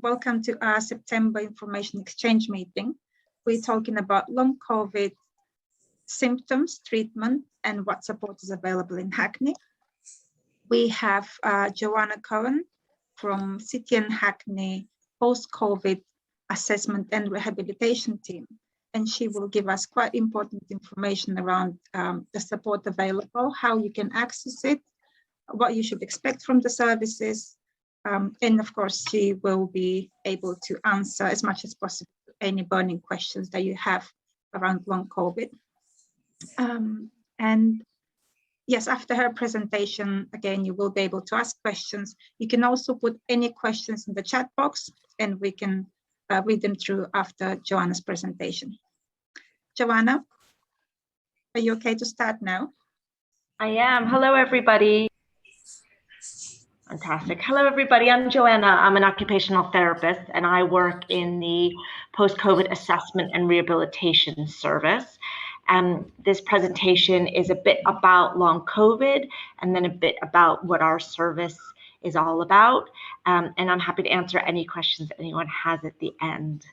Welcome to our September information exchange meeting. We're talking about long COVID symptoms, treatment, and what support is available in Hackney. We have Joanna Cohen from City and Hackney Post-COVID Assessment and Rehabilitation Team, and she will give us quite important information around the support available, how you can access it, what you should expect from the services, and of course, she will be able to answer as much as possible any burning questions that you have around long COVID. And yes, after her presentation, again, you will be able to ask questions. You can also put any questions in the chat box and we can read them through after Joanna's presentation. Joanna, are you okay to start now? I am. Hello, everybody. Fantastic. Hello, everybody. I'm Joanna. I'm an occupational therapist, and I work in the Post-COVID Assessment and Rehabilitation Service. This presentation is a bit about long COVID and then a bit about what our service is all about. And I'm happy to answer any questions that anyone has at the end.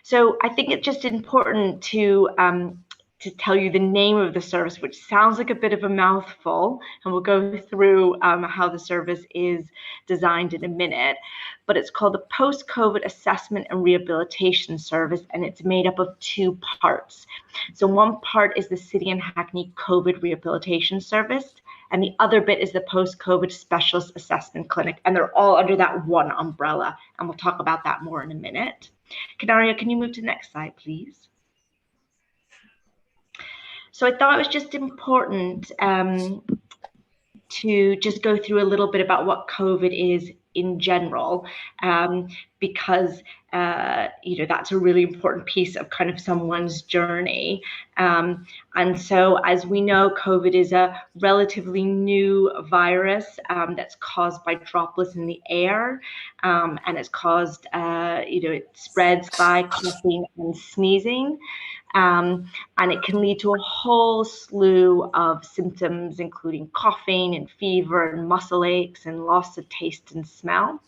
So I think it's just important to tell you the name of the service, which sounds like a bit of a mouthful, and we'll go through how the service is designed in a minute. But it's called the Post-COVID Assessment and Rehabilitation Service, and it's made up of two parts. So one part is the City and Hackney COVID Rehabilitation Service, and the other bit is the Post-COVID Specialist Assessment Clinic, and they're all under that one umbrella, and we'll talk about that more in a minute. Canaria, can you move to the next slide, please? So I thought it was just important to just go through a little bit about what COVID is in general, because that's a really important piece of kind of someone's journey. And so, as we know, COVID is a relatively new virus that's caused by droplets in the air, and it's caused, it spreads by coughing and sneezing. And it can lead to a whole slew of symptoms, including coughing and fever and muscle aches and loss of taste and smell.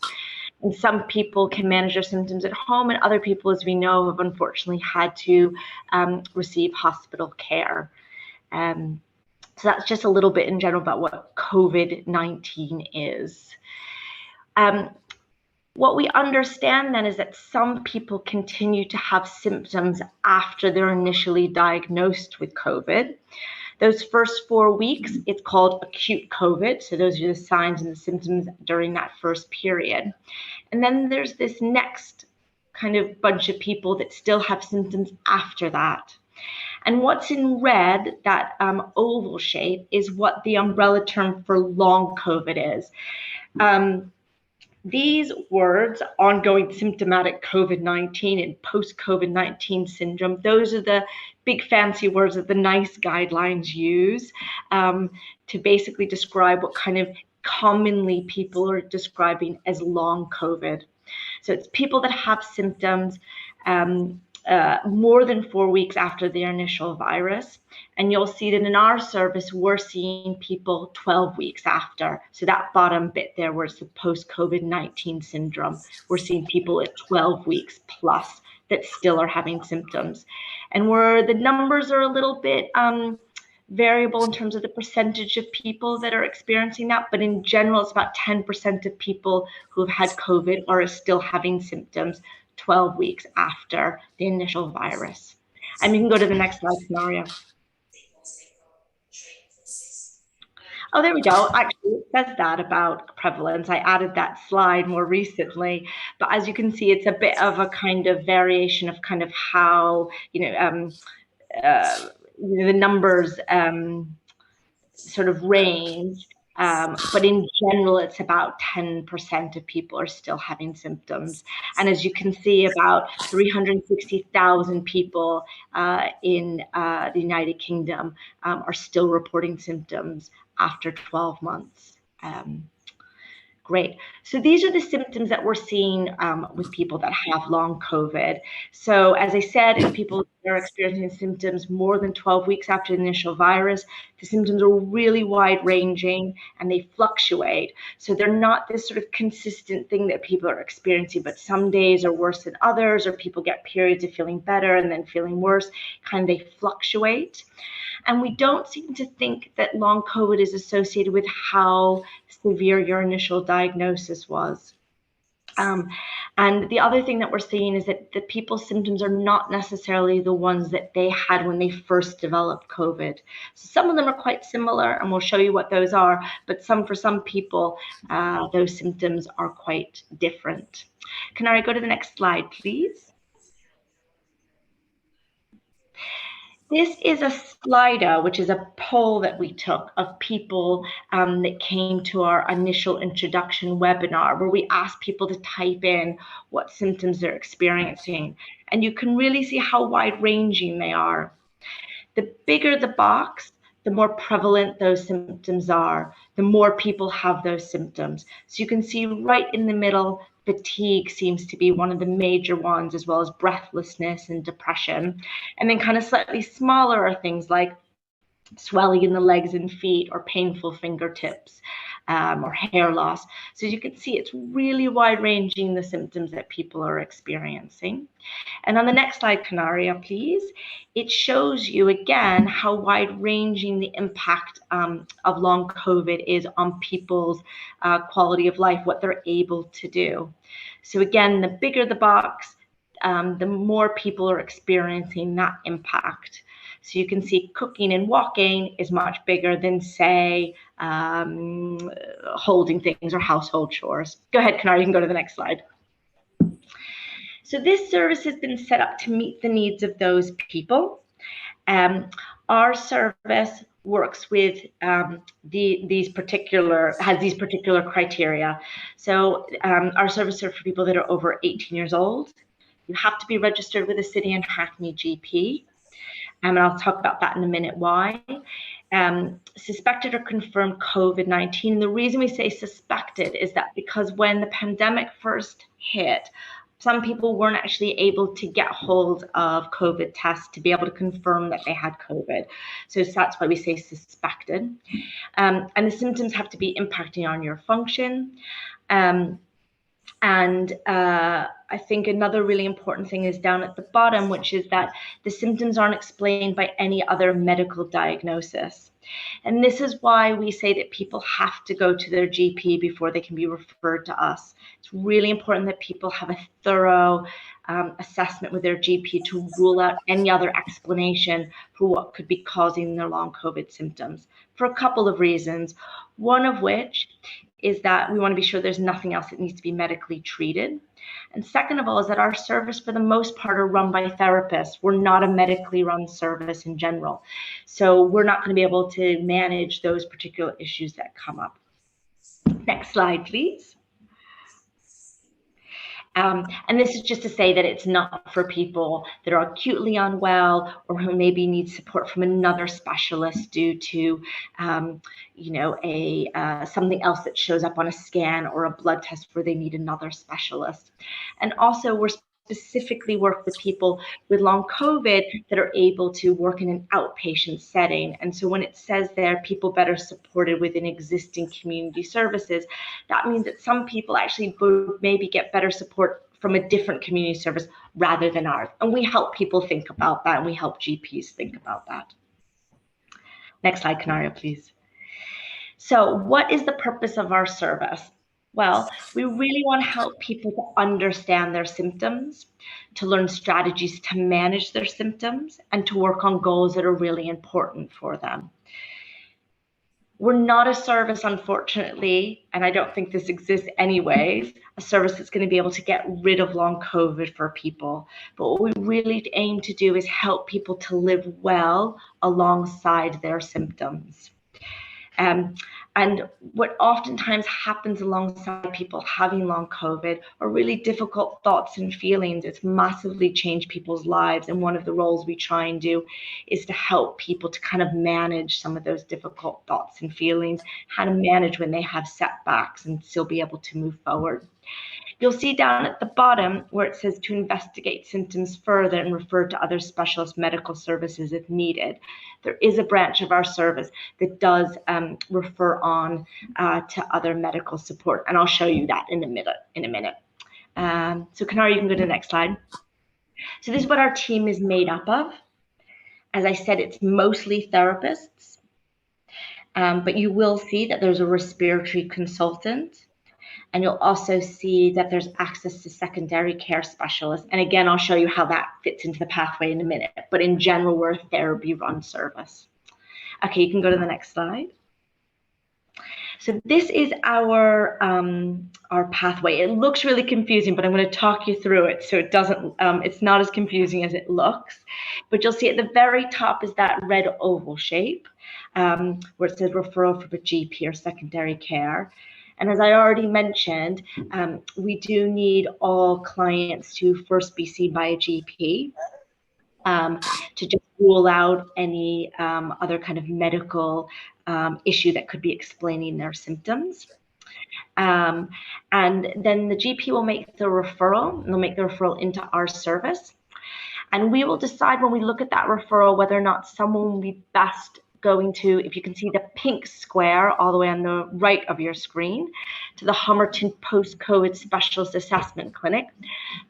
And some people can manage their symptoms at home, and other people, as we know, have unfortunately had to receive hospital care. So that's just a little bit in general about what COVID-19 is. What we understand then is that some people continue to have symptoms after they're initially diagnosed with COVID. Those first 4 weeks, it's called acute COVID. So those are the signs and the symptoms during that first period. And then there's this next kind of bunch of people that still have symptoms after that. And what's in red, that oval shape, is what the umbrella term for long COVID is. These words, ongoing symptomatic COVID-19 and post-COVID-19 syndrome, those are the big fancy words that the NICE guidelines use to basically describe what kind of commonly people are describing as long COVID. So it's people that have symptoms more than 4 weeks after their initial virus. And you'll see that in our service, we're seeing people 12 weeks after. So that bottom bit there, where it's the post-COVID-19 syndrome, we're seeing people at 12 weeks plus that still are having symptoms. And where the numbers are a little bit variable in terms of the percentage of people that are experiencing that, but in general, it's about 10% of people who have had COVID are still having symptoms 12 weeks after the initial virus. And we can go to the next slide scenario. Oh, there we go. Actually, it says that about prevalence. I added that slide more recently, but as you can see, it's a bit of a kind of variation of kind of how, the numbers sort of range. But in general, it's about 10% of people are still having symptoms. And as you can see, about 360,000 people in the United Kingdom are still reporting symptoms after 12 months. Great. So these are the symptoms that we're seeing with people that have long COVID. So as I said, in people are experiencing symptoms more than 12 weeks after the initial virus, the symptoms are really wide ranging and they fluctuate. So they're not this sort of consistent thing that people are experiencing, but some days are worse than others, or people get periods of feeling better and then feeling worse, kind of they fluctuate. And we don't seem to think that long COVID is associated with how severe your initial diagnosis was. And the other thing that we're seeing is that the people's symptoms are not necessarily the ones that they had when they first developed COVID. So some of them are quite similar, and we'll show you what those are, but for some people, those symptoms are quite different. Can I go to the next slide, please? This is a Slido, which is a poll that we took of people that came to our initial introduction webinar, where we asked people to type in what symptoms they're experiencing. And you can really see how wide-ranging they are. The bigger the box, the more prevalent those symptoms are, the more people have those symptoms. So you can see right in the middle, fatigue seems to be one of the major ones, as well as breathlessness and depression. And then kind of slightly smaller are things like swelling in the legs and feet, or painful fingertips, or hair loss. So as you can see, it's really wide-ranging, the symptoms that people are experiencing. And on the next slide, Canaria, please, it shows you again how wide-ranging the impact of long COVID is on people's quality of life, what they're able to do. So again, the bigger the box, the more people are experiencing that impact. So you can see cooking and walking is much bigger than, say, holding things or household chores. Go ahead, Canaria, you can go to the next slide. So this service has been set up to meet the needs of those people. Our service works with these particular criteria. So our service are for people that are over 18 years old. You have to be registered with a City and Hackney GP. And I'll talk about that in a minute why. Suspected or confirmed COVID-19. The reason we say suspected is that because when the pandemic first hit, some people weren't actually able to get hold of COVID tests to be able to confirm that they had COVID. So that's why we say suspected. And the symptoms have to be impacting on your function. I think another really important thing is down at the bottom, which is that the symptoms aren't explained by any other medical diagnosis. And this is why we say that people have to go to their GP before they can be referred to us. It's really important that people have a thorough assessment with their GP to rule out any other explanation for what could be causing their long COVID symptoms, for a couple of reasons. One of which is that we want to be sure there's nothing else that needs to be medically treated. And second of all, is that our service, for the most part, are run by therapists. We're not a medically run service in general. So we're not going to be able to manage those particular issues that come up. Next slide, please. And this is just to say that it's not for people that are acutely unwell or who maybe need support from another specialist due to, something else that shows up on a scan or a blood test where they need another specialist. And also, we're specifically work with people with long COVID that are able to work in an outpatient setting. And so when it says there, people better supported within existing community services, that means that some people actually maybe get better support from a different community service rather than ours. And we help people think about that, and we help GPs think about that. Next slide, Canaria, please. So what is the purpose of our service? Well, we really want to help people to understand their symptoms, to learn strategies to manage their symptoms, and to work on goals that are really important for them. We're not a service, unfortunately, and I don't think this exists anyways, a service that's going to be able to get rid of long COVID for people. But what we really aim to do is help people to live well alongside their symptoms. And what oftentimes happens alongside people having long COVID are really difficult thoughts and feelings. It's massively changed people's lives. And one of the roles we try and do is to help people to kind of manage some of those difficult thoughts and feelings, how to manage when they have setbacks and still be able to move forward. You'll see down at the bottom where it says to investigate symptoms further and refer to other specialist medical services if needed. There is a branch of our service that does refer on to other medical support, and I'll show you that in a minute. So Kanara, you can go to the next slide. So this is what our team is made up of. As I said, it's mostly therapists, but you will see that there's a respiratory consultant, and you'll also see that there's access to secondary care specialists. And again, I'll show you how that fits into the pathway in a minute, but in general, we're a therapy-run service. Okay, you can go to the next slide. So this is our pathway. It looks really confusing, but I'm going to talk you through it so it doesn't. It's not as confusing as it looks. But you'll see at the very top is that red oval shape where it says referral from a GP or secondary care. And as I already mentioned, we do need all clients to first be seen by a GP to just rule out any other kind of medical issue that could be explaining their symptoms. And then the GP will make the referral, and they'll make the referral into our service. And we will decide when we look at that referral whether or not someone will be best going to, if you can see the pink square all the way on the right of your screen, to the Hummerton Postcode Specialist Assessment Clinic.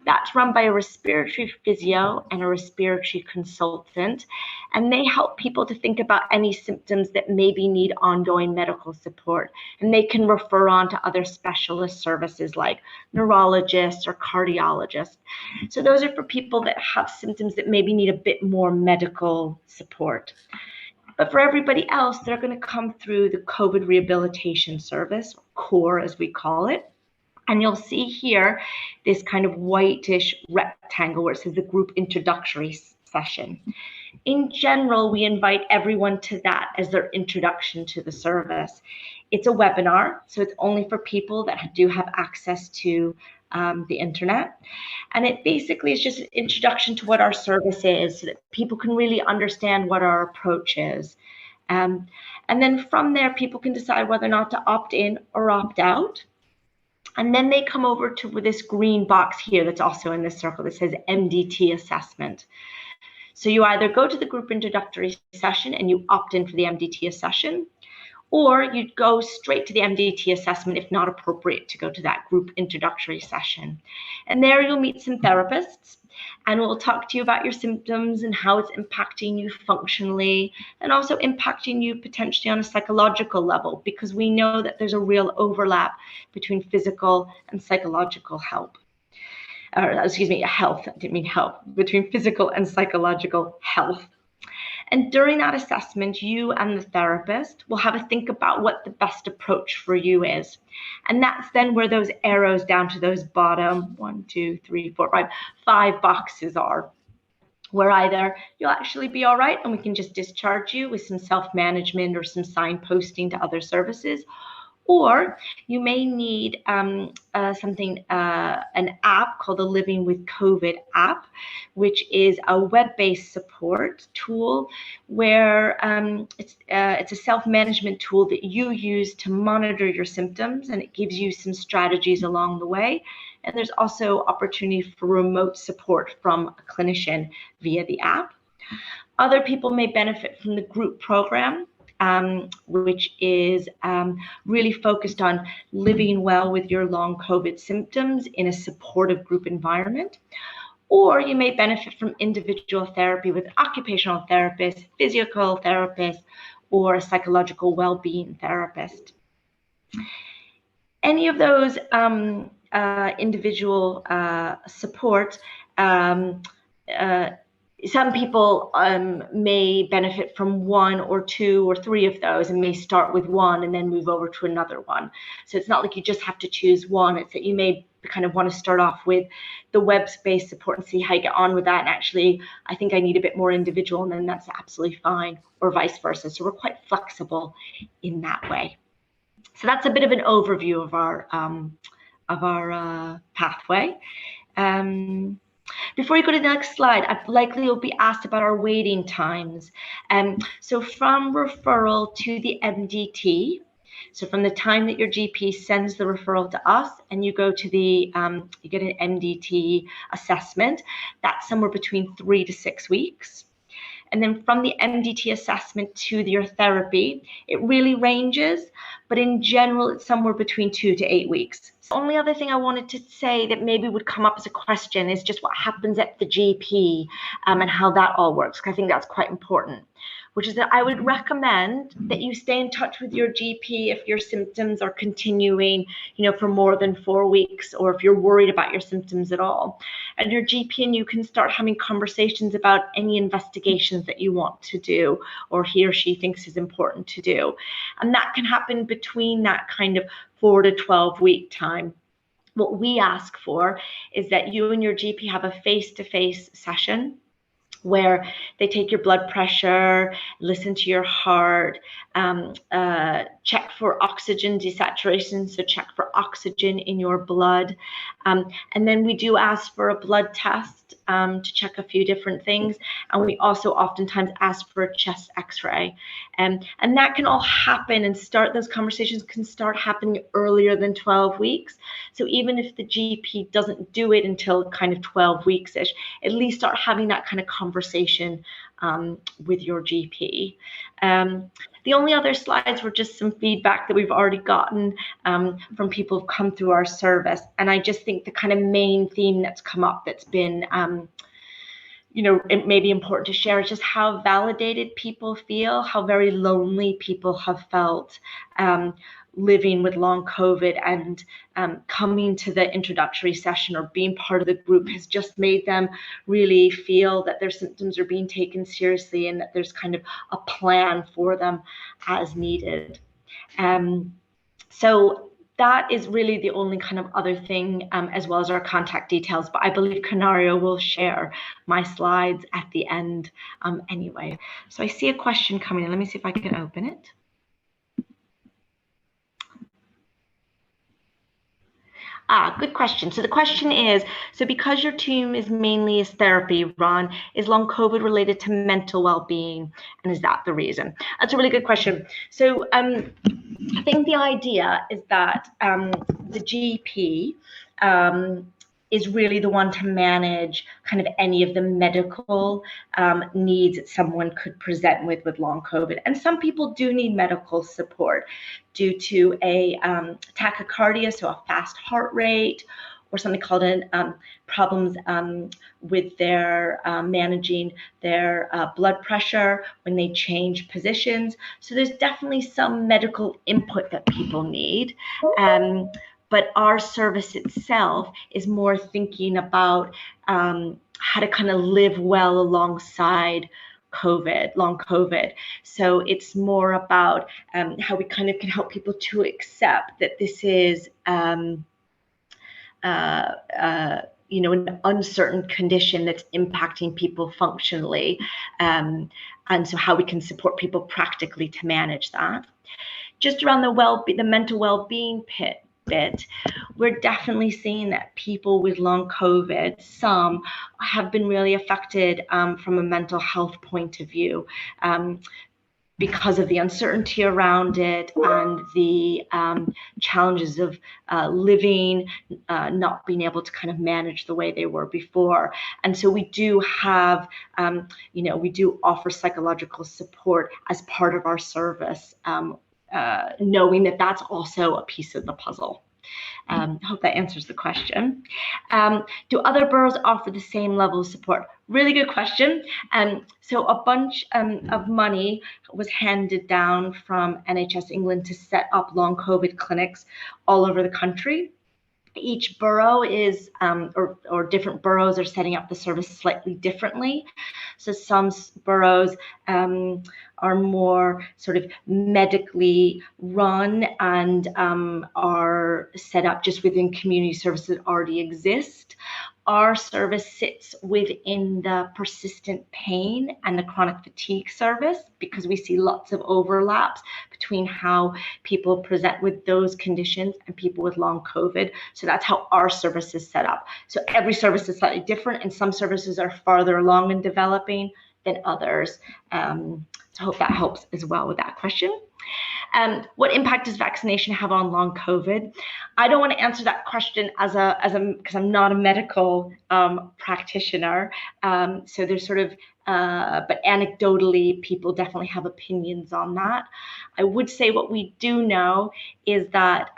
That's run by a respiratory physio and a respiratory consultant, and they help people to think about any symptoms that maybe need ongoing medical support, and they can refer on to other specialist services like neurologists or cardiologists. So those are for people that have symptoms that maybe need a bit more medical support. But for everybody else, they're going to come through the COVID rehabilitation service, CORE as we call it. And you'll see here this kind of whitish rectangle where it says the group introductory session. In general, we invite everyone to that as their introduction to the service. It's a webinar, so it's only for people that do have access to the internet. And it basically is just an introduction to what our service is so that people can really understand what our approach is. And then from there, people can decide whether or not to opt in or opt out. And then they come over to this green box here that's also in this circle that says Mdt Assessment. So you either go to the group introductory session and you opt in for the Mdt session, or you'd go straight to the Mdt assessment if not appropriate to go to that group introductory session. And there you'll meet some therapists, and we'll talk to you about your symptoms and how it's impacting you functionally, and also impacting you potentially on a psychological level, because we know that there's a real overlap between physical and psychological health. Health, I didn't mean health, between physical and psychological health. And during that assessment, you and the therapist will have a think about what the best approach for you is. And that's then where those arrows down to those bottom 5 boxes are, where either you'll actually be all right and we can just discharge you with some self-management or some signposting to other services, or you may need an app called the Living with COVID app, which is a web-based support tool where it's a self-management tool that you use to monitor your symptoms, and it gives you some strategies along the way. And there's also opportunity for remote support from a clinician via the app. Other people may benefit from the group program, which is really focused on living well with your long COVID symptoms in a supportive group environment. Or you may benefit from individual therapy with occupational therapist, physical therapist, or a psychological well-being therapist. Any of those individual support, some people may benefit from 1 or 2 or 3 of those and may start with one and then move over to another one. So it's not like you just have to choose one. It's that you may kind of want to start off with the web-based support and see how you get on with that. And actually, I think I need a bit more individual, and then that's absolutely fine, or vice versa. So we're quite flexible in that way. So that's a bit of an overview of our pathway. Before you go to the next slide, likely you'll be asked about our waiting times. So from referral to the MDT, So from the time that your GP sends the referral to us and you go to the, you get an MDT assessment, that's somewhere between 3 to 6 weeks. And then from the MDT assessment to your therapy, it really ranges, but in general, it's somewhere between 2 to 8 weeks. The only other thing I wanted to say that maybe would come up as a question is just what happens at the GP and how that all works, because I think that's quite important, which is that I would recommend that you stay in touch with your GP if your symptoms are continuing, for more than 4 weeks, or if you're worried about your symptoms at all. And your GP and you can start having conversations about any investigations that you want to do, or he or she thinks is important to do. And that can happen between that kind of 4 to 12 week time. What we ask for is that you and your GP have a face-to-face session where they take your blood pressure, listen to your heart, check for oxygen desaturation, so check for oxygen in your blood. And then we do ask for a blood test to check a few different things. And we also oftentimes ask for a chest x-ray. And that can all happen and those conversations can start happening earlier than 12 weeks. So even if the GP doesn't do it until kind of 12 weeks-ish, at least start having that kind of conversation with your GP. The only other slides were just some feedback that we've already gotten from people who've come through our service. And I just think the kind of main theme that's come up that's been, it may be important to share is just how validated people feel, how very lonely people have felt living with long COVID, and coming to the introductory session or being part of the group has just made them really feel that their symptoms are being taken seriously and that there's kind of a plan for them as needed. So that is really the only kind of other thing, as well as our contact details. But I believe Canario will share my slides at the end anyway. So I see a question coming in. Let me see if I can open it. Good question. So the question is, so because your team is mainly therapy, Ron, is long COVID related to mental well-being? And is that the reason? That's a really good question. So I think the idea is that the GP is really the one to manage kind of any of the medical needs that someone could present with long COVID. And some people do need medical support due to a tachycardia, so a fast heart rate, or something called problems with their managing their blood pressure when they change positions. So there's definitely some medical input that people need. But our service itself is more thinking about how to kind of live well alongside long COVID. So it's more about how we kind of can help people to accept that this is an uncertain condition that's impacting people functionally. And so how we can support people practically to manage that. Just around the mental well-being bit, we're definitely seeing that people with long COVID, some have been really affected from a mental health point of view because of the uncertainty around it and the challenges of living, not being able to kind of manage the way they were before. And so we do have, we do offer psychological support as part of our service, knowing that that's also a piece of the puzzle. I hope that answers the question. Do other boroughs offer the same level of support? Really good question. So a bunch of money was handed down from NHS England to set up long COVID clinics all over the country. Each borough is, or different boroughs are setting up the service slightly differently. So some boroughs are more sort of medically run and are set up just within community services that already exist. Our service sits within the persistent pain and the chronic fatigue service because we see lots of overlaps between how people present with those conditions and people with long COVID. So that's how our service is set up. So every service is slightly different, and some services are farther along in developing than others. So I hope that helps as well with that question. What impact does vaccination have on long COVID? I don't want to answer that question because I'm not a medical practitioner. So there's sort of, but anecdotally, people definitely have opinions on that. I would say what we do know is that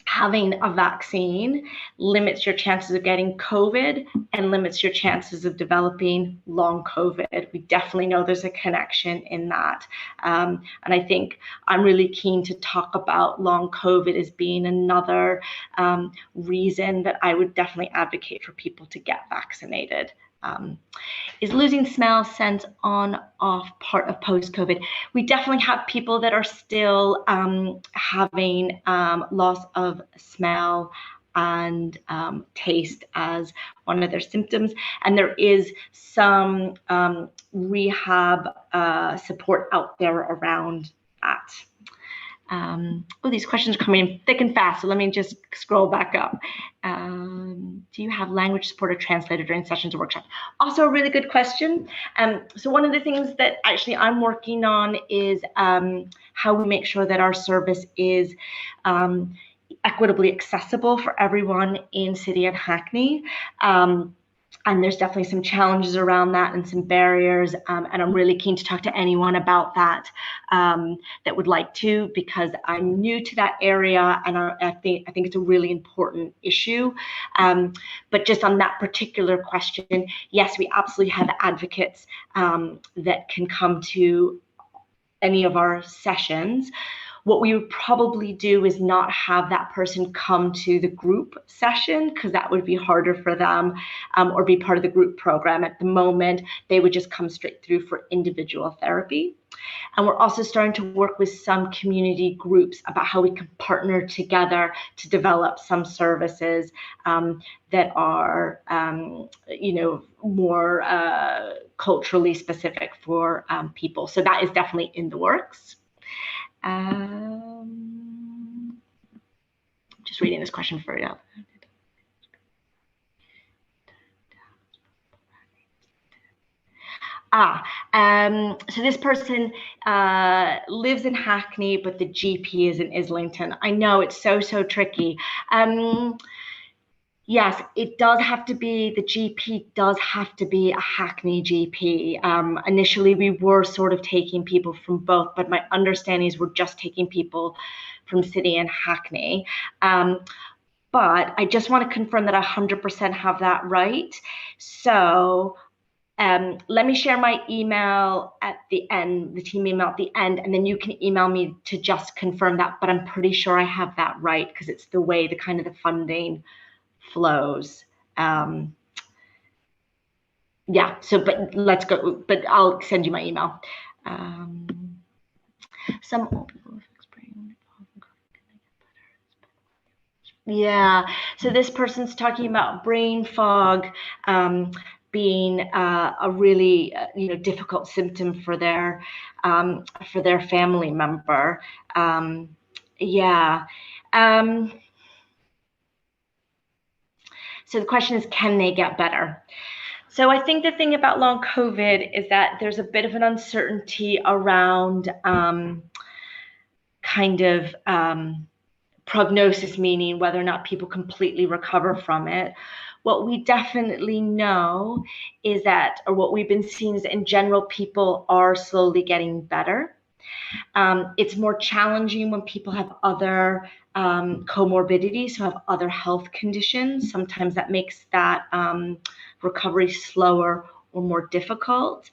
having a vaccine limits your chances of getting COVID and limits your chances of developing long COVID. We definitely know there's a connection in that. And I think I'm really keen to talk about long COVID as being another reason that I would definitely advocate for people to get vaccinated. Is losing smell, sense, on, off part of post-COVID? We definitely have people that are still having loss of smell and taste as one of their symptoms. And there is some rehab support out there around that. Oh, these questions are coming in thick and fast, so let me just scroll back up. Do you have language support or translator during sessions or workshops? Also a really good question. So one of the things that actually I'm working on is how we make sure that our service is equitably accessible for everyone in City and Hackney. And there's definitely some challenges around that and some barriers. And I'm really keen to talk to anyone about that that would like to, because I'm new to that area and I think it's a really important issue. But just on that particular question, yes, we absolutely have advocates that can come to any of our sessions. What we would probably do is not have that person come to the group session because that would be harder for them or be part of the group program. At the moment, they would just come straight through for individual therapy. And we're also starting to work with some community groups about how we can partner together to develop some services that are, more culturally specific for people. So that is definitely in the works. Just reading this question for you. So this person lives in Hackney, but the GP is in Islington. I know it's so tricky. Yes, it does have to be, the GP does have to be a Hackney GP. Initially, we were sort of taking people from both, but my understanding is we're just taking people from City and Hackney. But I just want to confirm that I 100% have that right. So let me share my email at the end, the team email at the end, and then you can email me to just confirm that. But I'm pretty sure I have that right because it's the way the kind of the funding flows. Yeah, so, but let's go, but I'll send you my email. Some old people with experience. Yeah, so this person's talking about brain fog being a really difficult symptom for their family member. So the question is, can they get better? So I think the thing about long COVID is that there's a bit of an uncertainty around prognosis, meaning whether or not people completely recover from it. What we definitely know is that, or what we've been seeing is that in general, people are slowly getting better. It's more challenging when people have other comorbidities, so have other health conditions. Sometimes that makes that recovery slower or more difficult.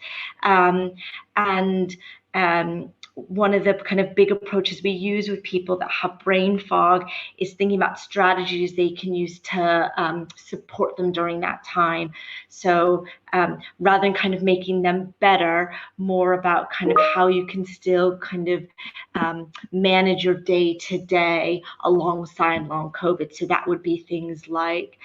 One of the kind of big approaches we use with people that have brain fog is thinking about strategies they can use to support them during that time. So rather than kind of making them better, more about kind of how you can still kind of manage your day to day alongside long COVID. So that would be things like,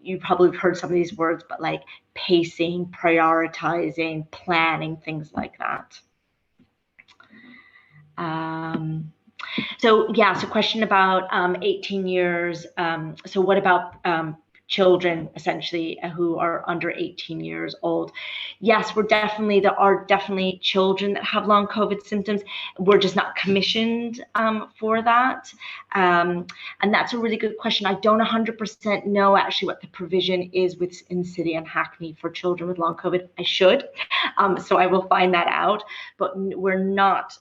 you probably have heard some of these words, but like pacing, prioritizing, planning, things like that. So question about 18 years. So what about children essentially who are under 18 years old. Yes, there are definitely children that have long COVID symptoms. We're just not commissioned for that. And that's a really good question. I don't 100% know actually what the provision is within City and Hackney for children with long COVID. I should, so I will find that out. But we're not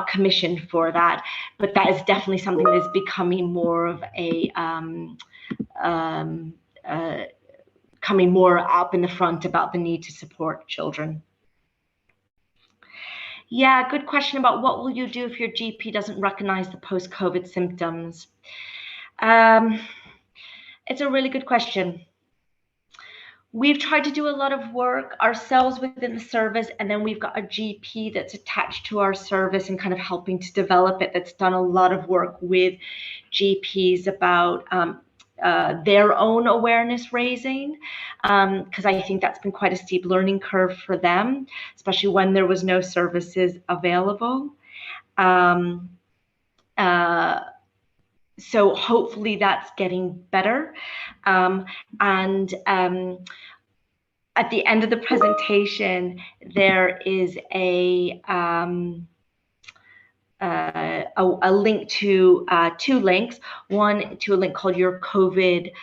commissioned for that. But that is definitely something that is becoming more of a coming more up in the front about the need to support children. Yeah, good question about what will you do if your GP doesn't recognize the post-COVID symptoms. It's a really good question. We've tried to do a lot of work ourselves within the service, and then we've got a GP that's attached to our service and kind of helping to develop it, that's done a lot of work with GPs about their own awareness raising, because I think that's been quite a steep learning curve for them, especially when there was no services available. So hopefully that's getting better. At the end of the presentation, there is a link to two links, one to a link called Your COVID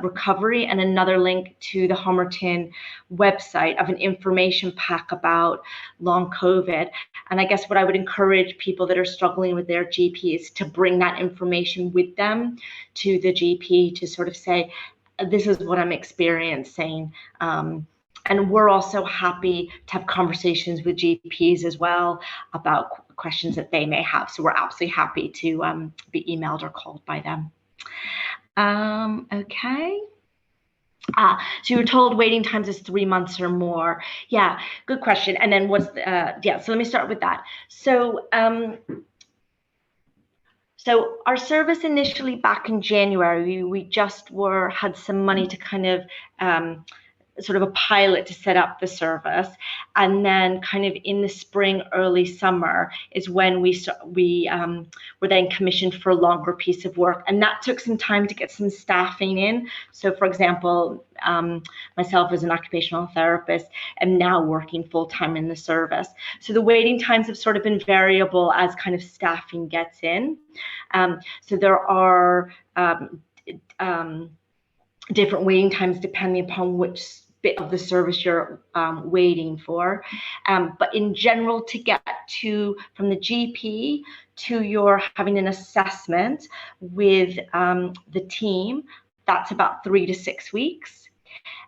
Recovery, and another link to the Hummerton website of an information pack about long COVID. And I guess what I would encourage people that are struggling with their GP is to bring that information with them to the GP to sort of say, this is what I'm experiencing. And we're also happy to have conversations with GPs as well about questions that they may have. So we're absolutely happy to be emailed or called by them. Okay. So you were told waiting times is 3 months or more. Yeah, good question. And then what's the, so let me start with that. So so our service initially back in January, we just had some money to kind of sort of a pilot to set up the service, and then kind of in the spring, early summer is when we were then commissioned for a longer piece of work, and that took some time to get some staffing in. So, for example, myself as an occupational therapist am now working full time in the service. So the waiting times have sort of been variable as kind of staffing gets in. So there are different waiting times depending upon which bit of the service you're waiting for. But in general, to get from the GP to your having an assessment with the team, that's about 3 to 6 weeks.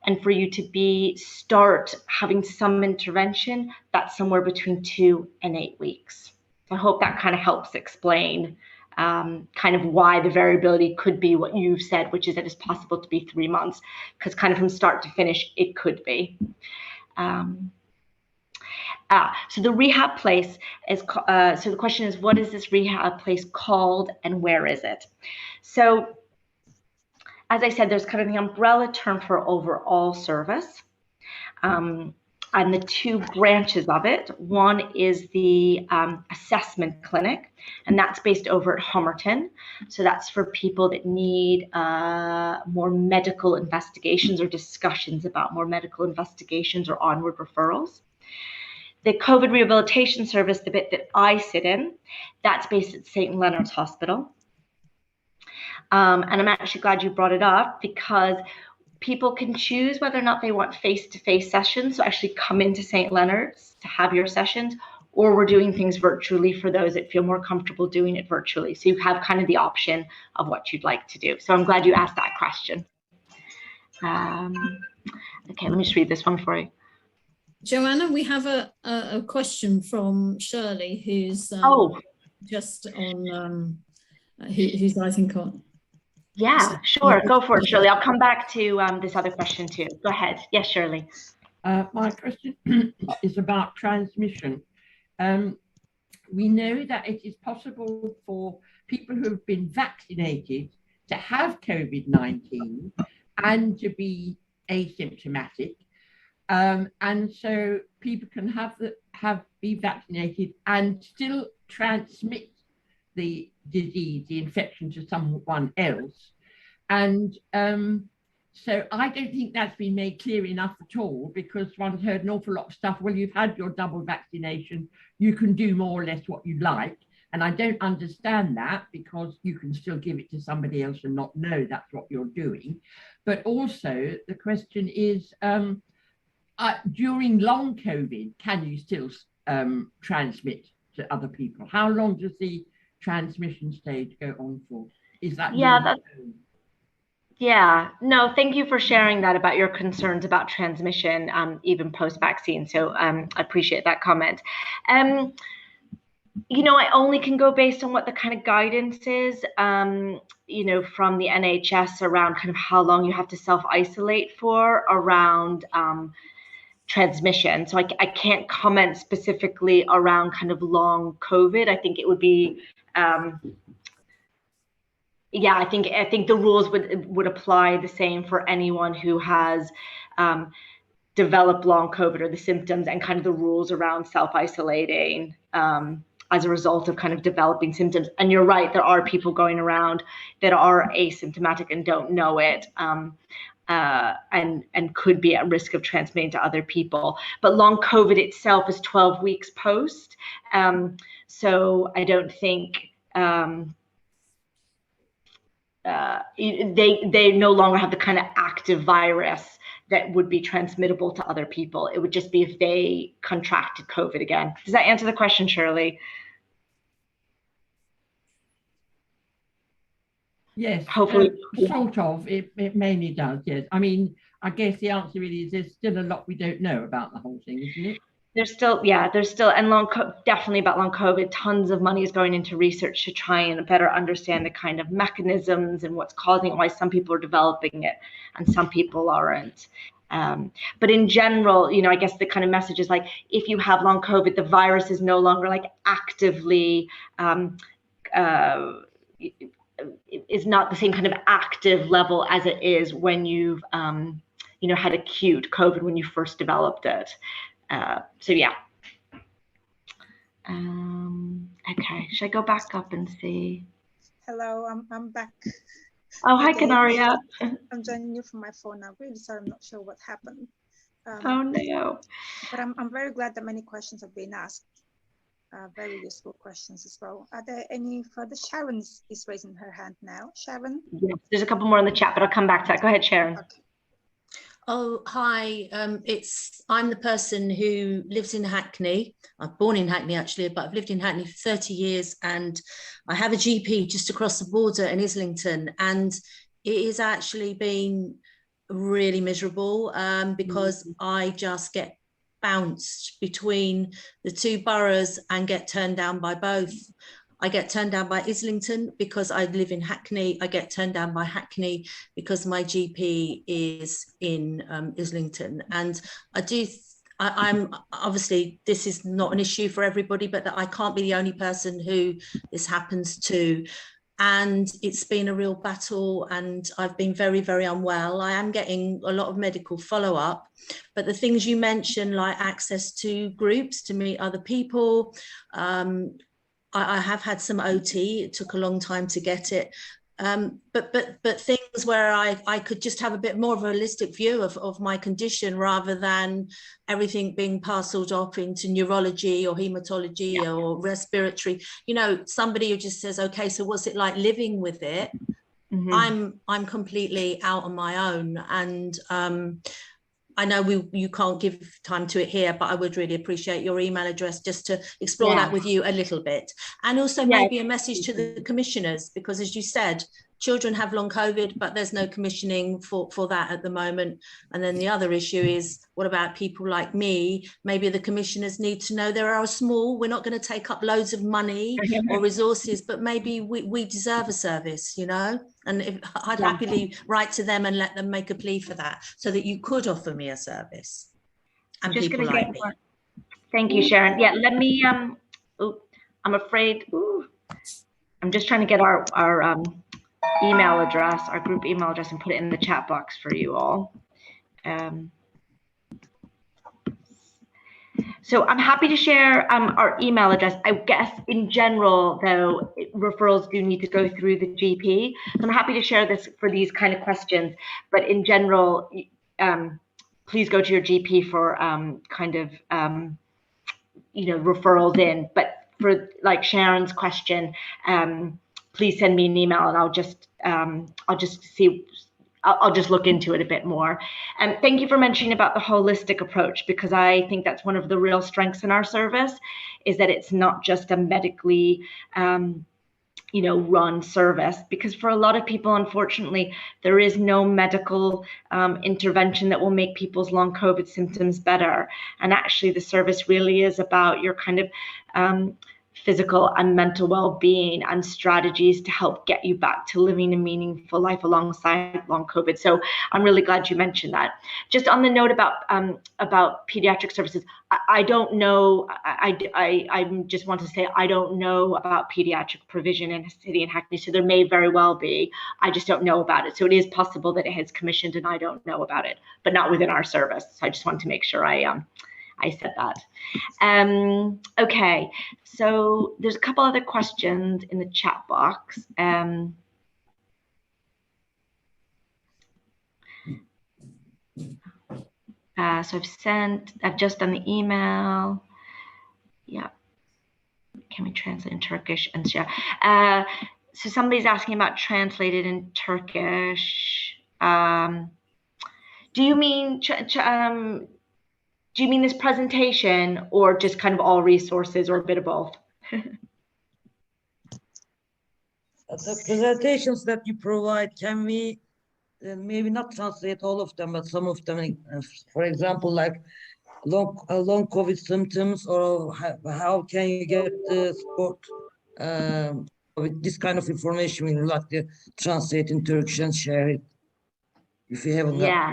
And for you to start having some intervention, that's somewhere between 2 and 8 weeks. I hope that kind of helps explain kind of why the variability could be what you've said, which is that it's possible to be 3 months, because kind of from start to finish, it could be. So the rehab place is, so the question is, what is this rehab place called and where is it? So as I said, there's kind of the umbrella term for overall service. And the two branches of it, one is the assessment clinic, and that's based over at Hummerton. So that's for people that need more medical investigations or discussions about more medical investigations or onward referrals. The COVID rehabilitation service, the bit that I sit in, that's based at St. Leonard's Hospital. And I'm actually glad you brought it up, because people can choose whether or not they want face-to-face sessions, so actually come into St. Leonard's to have your sessions, or we're doing things virtually for those that feel more comfortable doing it virtually. So you have kind of the option of what you'd like to do. So I'm glad you asked that question. Okay, let me just read this one for you. Joanna, we have a question from Shirley, who's just on, who's I think on. Yeah, sure. Go for it, Shirley. I'll come back to this other question too. Go ahead. Yes, Shirley. My question is about transmission. We know that it is possible for people who have been vaccinated to have COVID-19 and to be asymptomatic. And so people can be vaccinated and still transmit the disease, the infection to someone else. And so I don't think that's been made clear enough at all, because one's heard an awful lot of stuff. Well, you've had your double vaccination, you can do more or less what you like. And I don't understand that, because you can still give it to somebody else and not know that's what you're doing. But also the question is, during long COVID, can you still transmit to other people? How long does the transmission stage go on for? Is that no, thank you for sharing that about your concerns about transmission, even post-vaccine. So I appreciate that comment. You know, I only can go based on what the kind of guidance is, you know, from the NHS around kind of how long you have to self-isolate for around transmission. So I can't comment specifically around kind of long COVID. I think it would be, I think the rules would apply the same for anyone who has developed long COVID or the symptoms, and kind of the rules around self-isolating as a result of kind of developing symptoms. And you're right, there are people going around that are asymptomatic and don't know it, and could be at risk of transmitting to other people. But long COVID itself is 12 weeks post. So I don't think they no longer have the kind of active virus that would be transmittable to other people. It would just be if they contracted COVID again. Does that answer the question, Shirley? Yes, hopefully. Sort of. It mainly does, yes. I mean, I guess the answer really is there's still a lot we don't know about the whole thing, isn't it? There's still, and definitely about long COVID, tons of money is going into research to try and better understand the kind of mechanisms and what's causing it, why some people are developing it and some people aren't. But in general, you know, I guess the kind of message is like, if you have long COVID, the virus is no longer like actively, is not the same kind of active level as it is when you've, you know, had acute COVID when you first developed it. So yeah. Okay, should I go back up and see? Hello, I'm back. Oh, hi, Canaria. I'm joining you from my phone now. Really sorry, I'm not sure what happened. Oh no. But I'm very glad that many questions have been asked. Very useful questions as well. Are there any further? Sharon is raising her hand now. Sharon? Yes, there's a couple more in the chat, but I'll come back to that. Go ahead, Sharon. Okay. Oh, hi. I'm the person who lives in Hackney. I'm born in Hackney, actually, but I've lived in Hackney for 30 years, and I have a GP just across the border in Islington, and it has actually been really miserable because I just get bounced between the two boroughs and get turned down by both. I get turned down by Islington because I live in Hackney. I get turned down by Hackney because my GP is in Islington. And I'm obviously, this is not an issue for everybody, but that I can't be the only person who this happens to. And it's been a real battle, and I've been very, very unwell. I am getting a lot of medical follow-up, but the things you mentioned, like access to groups to meet other people, I have had some OT. It took a long time to get it. But things where I could just have a bit more of a holistic view of my condition, rather than everything being parceled off into neurology or hematology or respiratory. You know, somebody who just says, okay, so what's it like living with it? Mm-hmm. I'm completely out on my own, and I know you can't give time to it here, but I would really appreciate your email address just to explore that with you a little bit. And also maybe a message to the commissioners, because as you said, children have long COVID, but there's no commissioning for that at the moment. And then the other issue is, what about people like me? Maybe the commissioners need to know there are small, we're not going to take up loads of money or resources, but maybe we deserve a service, you know? And I'd happily write to them and let them make a plea for that, so that you could offer me a service. And just people like me. Thank you, Sharon. Yeah, let me, I'm afraid, I'm just trying to get our email address, our group email address, and put it in the chat box for you all. So I'm happy to share our email address. I guess in general, though, referrals do need to go through the GP. So I'm happy to share this for these kind of questions. But in general, please go to your GP for referrals in. But for like Sharon's question, please send me an email and I'll just look into it a bit more. And thank you for mentioning about the holistic approach, because I think that's one of the real strengths in our service, is that it's not just a medically run service, because for a lot of people, unfortunately, there is no medical intervention that will make people's long COVID symptoms better. And actually the service really is about your kind of physical and mental well-being and strategies to help get you back to living a meaningful life alongside long COVID. So I'm really glad you mentioned that. Just on the note about pediatric services, I don't know. I just want to say I don't know about pediatric provision in City and Hackney, so there may very well be. I just don't know about it. So it is possible that it is commissioned and I don't know about it, but not within our service. So I just wanted to make sure I said that. Okay, so there's a couple other questions in the chat box. So I've just done the email. Yeah. Can we translate in Turkish? And yeah. So somebody's asking about translated in Turkish. Do you mean this presentation, or just kind of all resources, or a bit of both? The presentations that you provide, can we maybe not translate all of them, but some of them, for example, like long COVID symptoms, or how can you get the support with this kind of information? We would like to translate in Turkish and share it if you haven't. Yeah.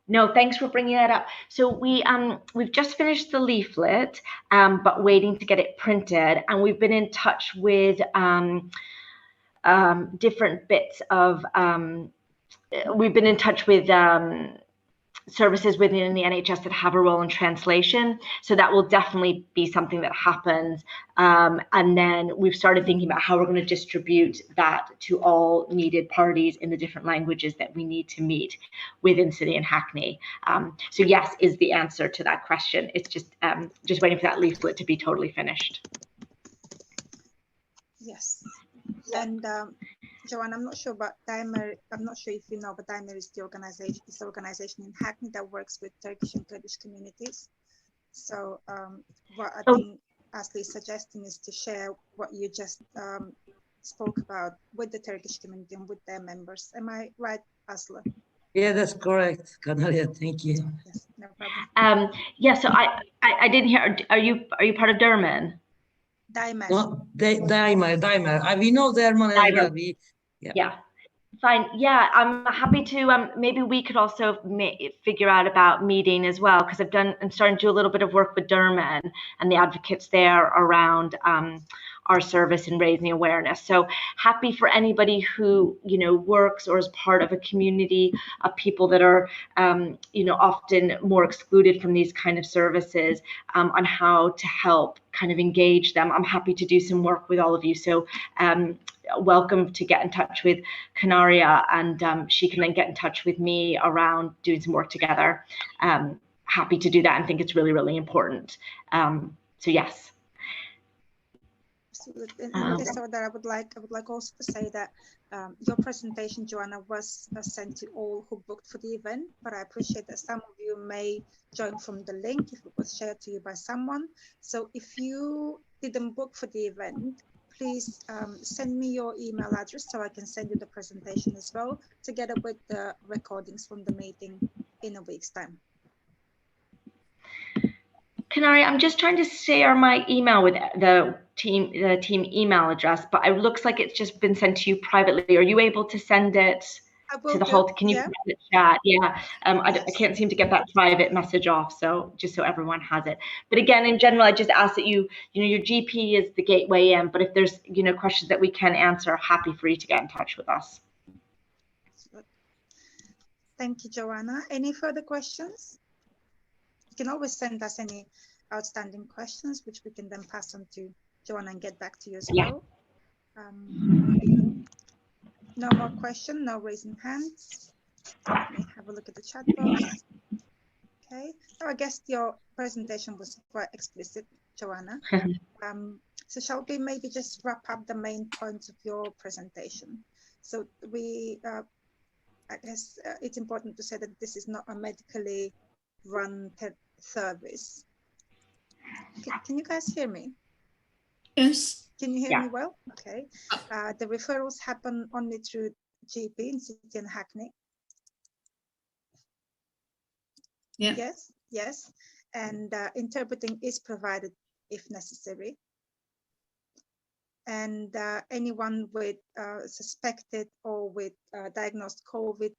No, thanks for bringing that up. So we've just finished the leaflet, but waiting to get it printed, and we've been in touch with different bits of. We've been in touch with services within the NHS that have a role in translation. So that will definitely be something that happens. And then we've started thinking about how we're going to distribute that to all needed parties in the different languages that we need to meet within City and Hackney. So yes, is the answer to that question. It's just waiting for that leaflet to be totally finished. Yes. And Joanne, I'm not sure about Dimer. I'm not sure if you know, but Dimer is the organization in Hackney that works with Turkish and Kurdish communities. So what I think Asli is suggesting is to share what you just spoke about with the Turkish community and with their members. Am I right, Asli? Yeah, that's correct, Kanaria. Thank you. Yes, no problem. Yeah. So I didn't hear. Are you part of Derman? Dimer. No, Dimer. We know Derman as well. Yeah. Fine. Yeah, I'm happy to. Maybe we could also figure out about meeting as well, because I'm starting to do a little bit of work with Derman and the advocates there around our service and raising awareness. So happy for anybody who works or is part of a community of people that are often more excluded from these kind of services, on how to help kind of engage them. I'm happy to do some work with all of you. So welcome to get in touch with Canaria, and she can then get in touch with me around doing some work together. Happy to do that, and think it's really, really important. So yes. Absolutely. And so that I would like also to say that your presentation, Joanna, was sent to all who booked for the event, but I appreciate that some of you may join from the link if it was shared to you by someone. So if you didn't book for the event, please send me your email address so I can send you the presentation as well, together with the recordings from the meeting in a week's time. Canary, I'm just trying to share my email with the team email address, but it looks like it's just been sent to you privately. Are you able to send it to the whole? Can you put it in the chat? Yeah. I can't seem to get that private message off, so just so everyone has it. But again, in general, I just ask that your GP is the gateway in, but if there's questions that we can answer, happy for you to get in touch with us. Thank you, Joanna. Any further questions? You can always send us any outstanding questions, which we can then pass on to Joanna and get back to you as Yeah. well. No more questions, no raising hands. Let me have a look at the chat box. Okay, so I guess your presentation was quite explicit, Joanna. So shall we maybe just wrap up the main points of your presentation? So we, I guess it's important to say that this is not a medically run service. Can you guys hear me? Yes. Can you hear Yeah. me well? Okay. The referrals happen only through GP in City and Hackney. Yeah. Yes, yes. And interpreting is provided if necessary. And anyone with suspected or with diagnosed COVID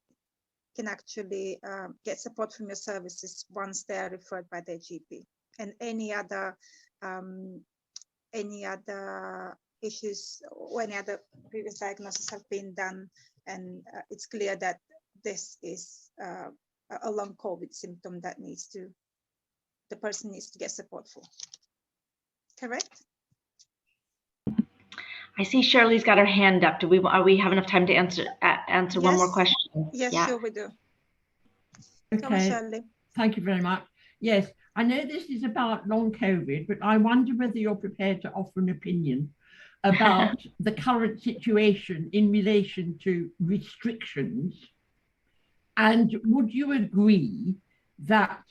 can actually get support from your services once they are referred by their GP. And any other issues or any other previous diagnoses have been done, and it's clear that this is a long COVID symptom that the person needs to get support for. Correct? I see Shirley's got her hand up. Are we have enough time to answer one more Yes. question? Yes, Yeah. sure we do. Go on, Okay, Shirley. thank you very much. Yes, I know this is about long COVID, but I wonder whether you're prepared to offer an opinion about the current situation in relation to restrictions. And would you agree that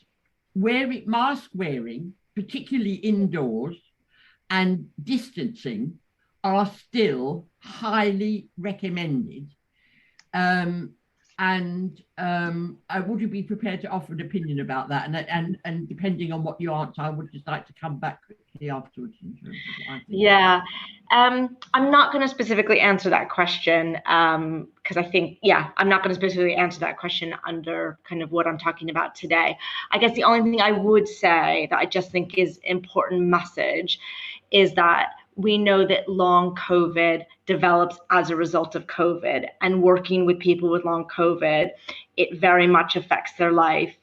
mask wearing, particularly indoors, and distancing are still highly recommended? Would you be prepared to offer an opinion about that? And depending on what you answer, I would just like to come back quickly afterwards in terms of what I think. Yeah, I'm not going to specifically answer that question because I think, I'm not going to specifically answer that question under kind of what I'm talking about today. I guess the only thing I would say that I just think is important message is that we know that long COVID develops as a result of COVID, and working with people with long COVID, it very much affects their life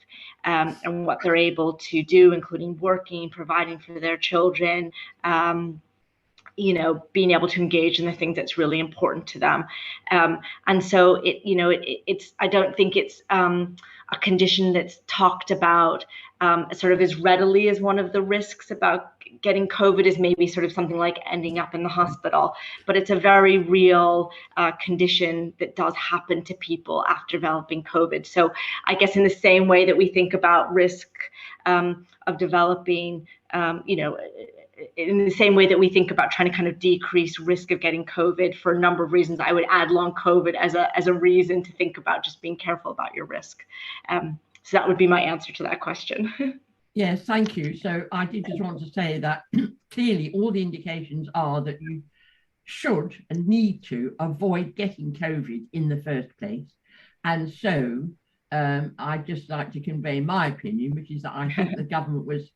and what they're able to do, including working, providing for their children, being able to engage in the things that's really important to them. And so it's I don't think it's a condition that's talked about sort of as readily as one of the risks about getting COVID is maybe sort of something like ending up in the hospital, but it's a very real condition that does happen to people after developing COVID. So I guess in the same way that we think about risk of developing, in the same way that we think about trying to kind of decrease risk of getting COVID for a number of reasons, I would add long COVID as a reason to think about just being careful about your risk. So that would be my answer to that question. Yes, thank you. So I did just want to say that clearly all the indications are that you should and need to avoid getting COVID in the first place. And so I'd just like to convey my opinion, which is that I think the government was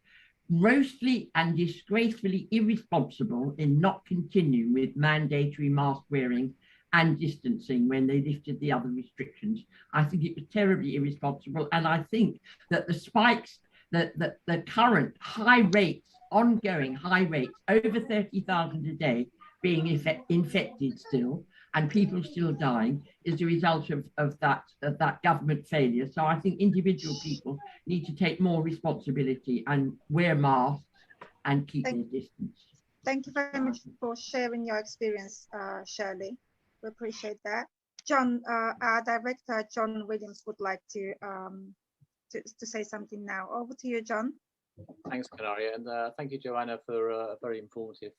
grossly and disgracefully irresponsible in not continuing with mandatory mask wearing and distancing when they lifted the other restrictions. I think it was terribly irresponsible. And I think that the spikes, the current high rates, ongoing high rates, over 30,000 a day being infected still, and people still dying, is the result of that government failure. So I think individual people need to take more responsibility and wear masks and keep their distance. Thank you very much for sharing your experience, Shirley. We appreciate that. John, our director, John Williams, would like to say something now. Over to you, John. Thanks, Canaria, and thank you, Joanna, for a very informative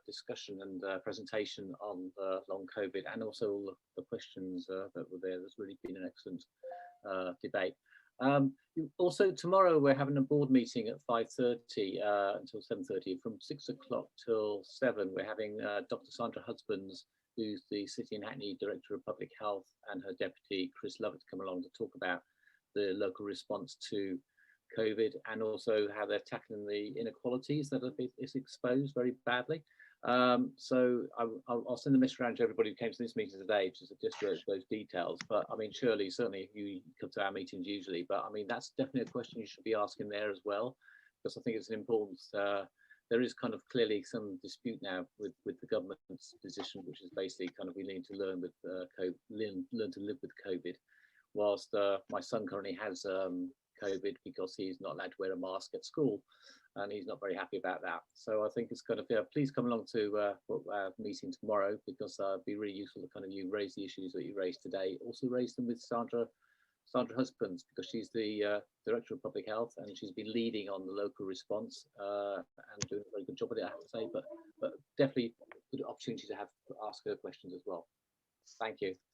discussion and presentation on long COVID, and also all the questions that were there. There's really been an excellent debate. Also, tomorrow we're having a board meeting at 5:30 until 7:30. From 6 o'clock till 7, we're having Dr. Sandra Husbands, who's the City and Hackney Director of Public Health, and her deputy, Chris Lovett, come along to talk about the local response to COVID and also how they're tackling the inequalities that is exposed very badly. So I'll send a message around to everybody who came to this meeting today to just those details. But I mean, Shirley, certainly you come to our meetings usually, but I mean, that's definitely a question you should be asking there as well, because I think it's an important. There is kind of clearly some dispute now with the government's position, which is basically kind of we need to learn with COVID, learn to live with COVID. Whilst my son currently has COVID because he's not allowed to wear a mask at school, and he's not very happy about that. So I think it's kind of, yeah, please come along to our meeting tomorrow, because it'd be really useful to kind of you raise the issues that you raised today. Also raise them with Sandra Husbands, because she's the Director of Public Health, and she's been leading on the local response and doing a very good job with it, I have to say. But definitely good opportunity to ask her questions as well. Thank you.